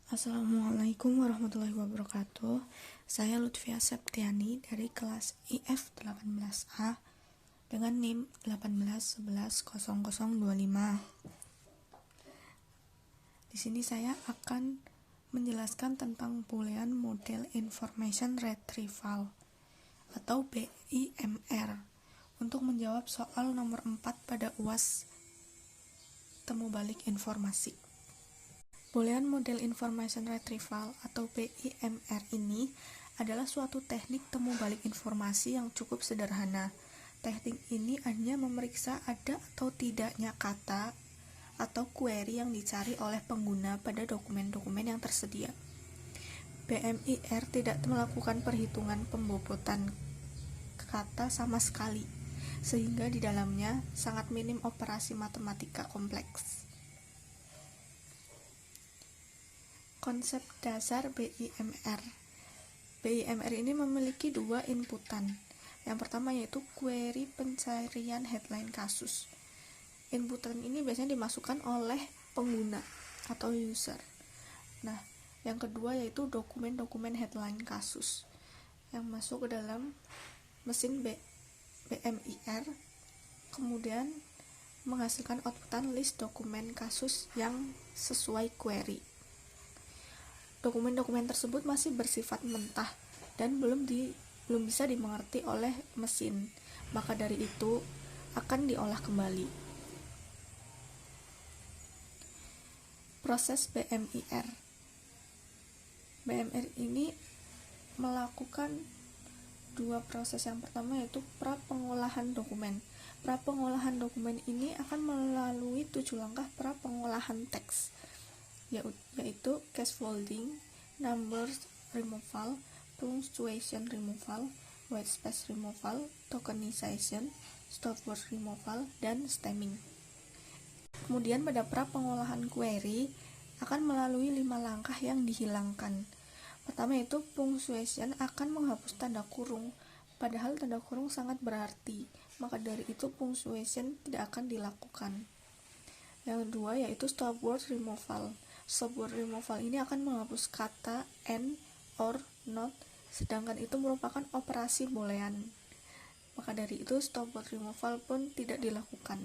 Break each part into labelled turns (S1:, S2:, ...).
S1: Assalamualaikum warahmatullahi wabarakatuh. Saya Lutfia Septiani dari kelas IF 18A dengan NIM 18110025. Di sini saya akan menjelaskan tentang Boolean Model Information Retrieval atau BIMR untuk menjawab soal nomor 4 pada UAS temu balik informasi. Boolean Model Information Retrieval atau BIMR ini adalah suatu teknik temu balik informasi yang cukup sederhana. Teknik ini hanya memeriksa ada atau tidaknya kata atau query yang dicari oleh pengguna pada dokumen-dokumen yang tersedia. BIMR tidak melakukan perhitungan pembobotan kata sama sekali, sehingga di dalamnya sangat minim operasi matematika kompleks. Konsep dasar BIMR. BIMR ini memiliki dua inputan. Yang pertama yaitu query pencarian headline kasus. Inputan ini biasanya dimasukkan oleh pengguna atau user. Nah, yang kedua yaitu dokumen-dokumen headline kasus yang masuk ke dalam mesin BIMR, kemudian menghasilkan outputan list dokumen kasus yang sesuai query. Dokumen-dokumen tersebut masih bersifat mentah dan belum bisa dimengerti oleh mesin, maka dari itu akan diolah kembali. Proses BIMR. BIMR ini melakukan dua proses. Yang pertama yaitu pra-pengolahan dokumen. Pra-pengolahan dokumen ini akan melalui 7 langkah pra-pengolahan teks, yaitu case folding, numbers removal, punctuation removal, white space removal, tokenization, stopword removal, dan stemming. Kemudian pada pra-pengolahan query akan melalui 5 langkah yang dihilangkan. Pertama yaitu punctuation akan menghapus tanda kurung, padahal tanda kurung sangat berarti, maka dari itu punctuation tidak akan dilakukan. Yang kedua yaitu stopword removal. Stopword removal ini akan menghapus kata and, or, not, sedangkan itu merupakan operasi boolean. Maka dari itu stopword removal pun tidak dilakukan.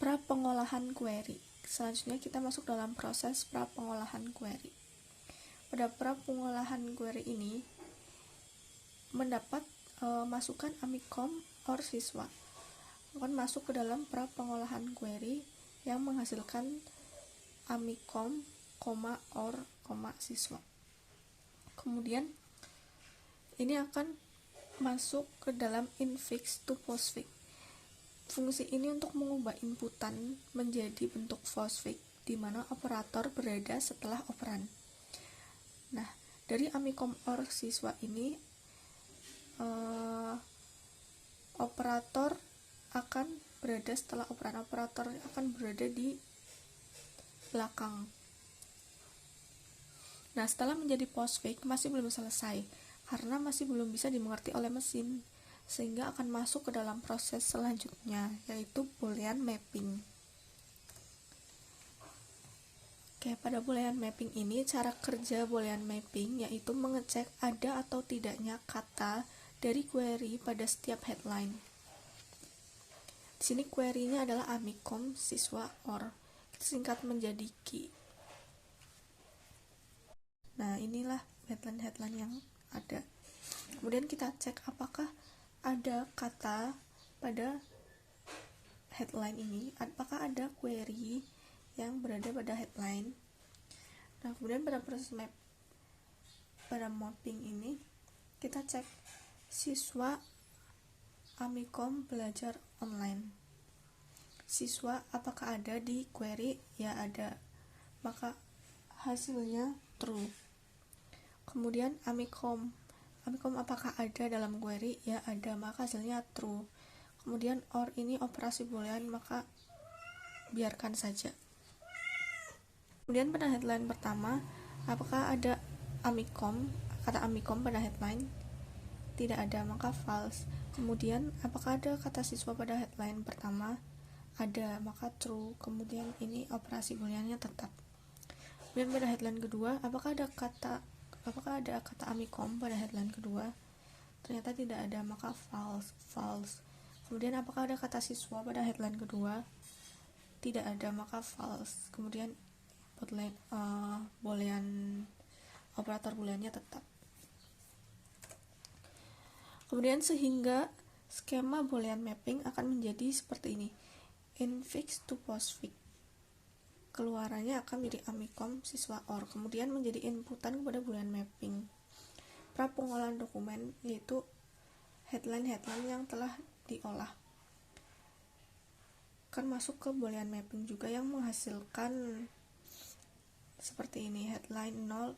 S1: Pra-pengolahan query. Selanjutnya kita masuk dalam proses pra-pengolahan query. Pada pra-pengolahan query ini mendapat masukan amikom or siswa akan masuk ke dalam pra-pengolahan query yang menghasilkan amikom, or, siswa. Kemudian ini akan masuk ke dalam infix to postfix. Fungsi ini untuk mengubah inputan menjadi bentuk postfix, di mana operator berada setelah operan. Nah, dari amikom or siswa ini operator akan berada setelah operan. Operator akan berada di belakang. Nah, setelah menjadi postfix masih belum selesai karena masih belum bisa dimengerti oleh mesin, sehingga akan masuk ke dalam proses selanjutnya yaitu Boolean mapping. Oke, pada Boolean mapping ini cara kerja Boolean mapping yaitu mengecek ada atau tidaknya kata dari query pada setiap headline. Di sini query-nya adalah amikom, siswa, or. Kita singkat menjadi key. Nah, inilah headline-headline yang ada. Kemudian kita cek apakah ada kata pada headline ini, apakah ada query yang berada pada headline. Nah, kemudian pada proses pada mapping ini kita cek siswa amikom belajar online. Siswa apakah ada di query? Ya, ada. Maka hasilnya true. Kemudian amikom apakah ada dalam query? Ya, ada. Maka hasilnya true. Kemudian or ini operasi boolean, maka biarkan saja. Kemudian pada headline pertama, apakah ada kata amikom pada headline? Tidak ada, maka false. Kemudian apakah ada kata siswa pada headline pertama? ada, maka true. Kemudian ini operasi booleannya tetap. Kemudian pada headline kedua, apakah ada kata amikom pada headline kedua? Ternyata tidak ada, maka false. Kemudian apakah ada kata siswa pada headline kedua? Tidak ada, maka false. Kemudian operator booleannya tetap. Kemudian sehingga skema boolean mapping akan menjadi seperti ini. Infix to postfix. Keluarannya akan menjadi amikom siswa or, kemudian menjadi inputan kepada boolean mapping. Pra pengolahan dokumen yaitu headline yang telah diolah akan masuk ke boolean mapping juga yang menghasilkan seperti ini. Headline 0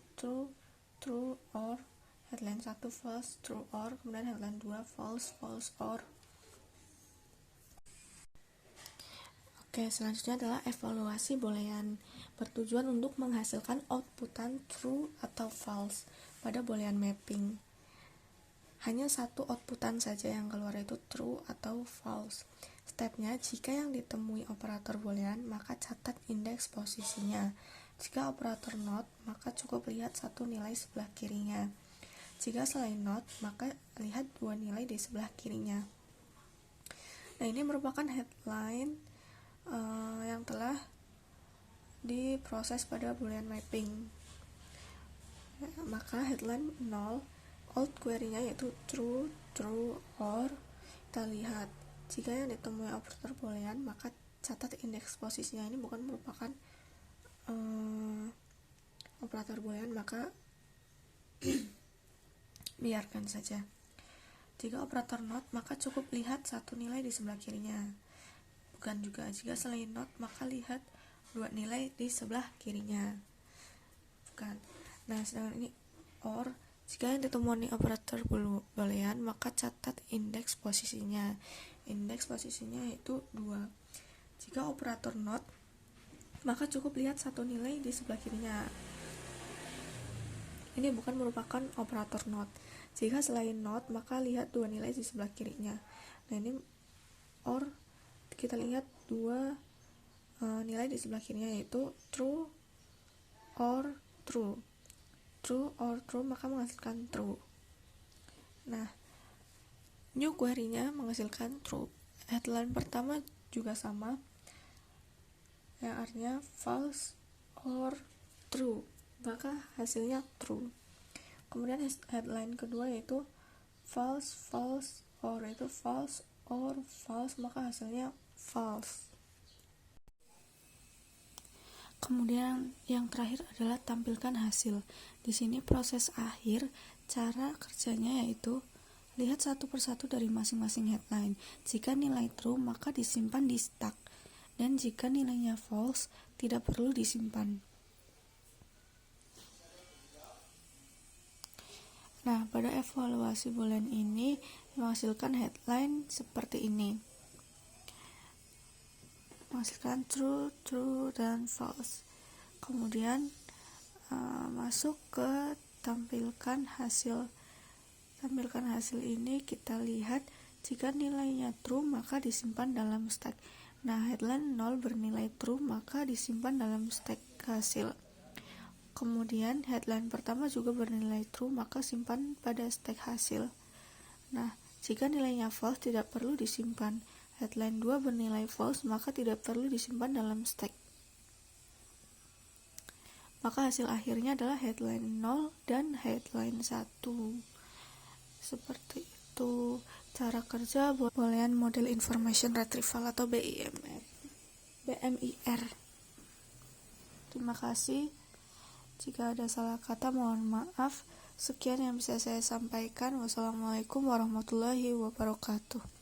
S1: true or, headline 1 false true or, kemudian headline 2 false or. Oke, selanjutnya adalah evaluasi boolean, bertujuan untuk menghasilkan outputan true atau false pada boolean mapping. Hanya satu outputan saja yang keluar, itu true atau false. Stepnya, jika yang ditemui operator boolean, maka catat indeks posisinya. Jika operator not, maka cukup lihat satu nilai sebelah kirinya. Jika selain not, maka lihat dua nilai di sebelah kirinya. Nah, ini merupakan headline yang telah diproses pada boolean mapping. Maka headline 0, out query-nya yaitu true or. Kita lihat, jika yang ditemui operator boolean, maka catat indeks posisinya. Ini bukan merupakan operator boolean, maka biarkan saja. Jika operator not, maka cukup lihat satu nilai di sebelah kirinya. Bukan juga. Jika selain not, maka lihat dua nilai di sebelah kirinya. Bukan. Nah, sedangkan ini or, jika yang ditemui operator boolean, maka catat indeks posisinya. Indeks posisinya yaitu 2. Jika operator not, maka cukup lihat satu nilai di sebelah kirinya. Ini bukan merupakan operator not. Jika selain not, maka lihat dua nilai di sebelah kirinya. Nah, ini or, kita lihat dua nilai di sebelah kirinya yaitu true or true. True or true, maka menghasilkan true. Nah, new query-nya menghasilkan true. Headline pertama juga sama, yang artinya false or true, maka hasilnya true. Kemudian headline kedua yaitu false or, itu false or false, maka hasilnya false. Kemudian yang terakhir adalah tampilkan hasil. Di sini proses akhir, cara kerjanya yaitu lihat satu persatu dari masing-masing headline. Jika nilai true, maka disimpan di stack, dan jika nilainya false, tidak perlu disimpan. Nah, pada evaluasi boolean ini menghasilkan headline seperti ini. Menghasilkan true, dan false. Kemudian masuk ke tampilkan hasil. Tampilkan hasil ini kita lihat, jika nilainya true maka disimpan dalam stack. Nah, headline 0 bernilai true maka disimpan dalam stack hasil. Kemudian headline pertama juga bernilai true, maka simpan pada stack hasil. Nah, jika nilainya false tidak perlu disimpan. Headline 2 bernilai false, maka tidak perlu disimpan dalam stack. Maka hasil akhirnya adalah headline 0 dan headline 1. Seperti itu cara kerja boolean model information retrieval atau BMIR. Terima kasih. Jika ada salah kata mohon maaf. Sekian yang bisa saya sampaikan. Wassalamualaikum warahmatullahi wabarakatuh.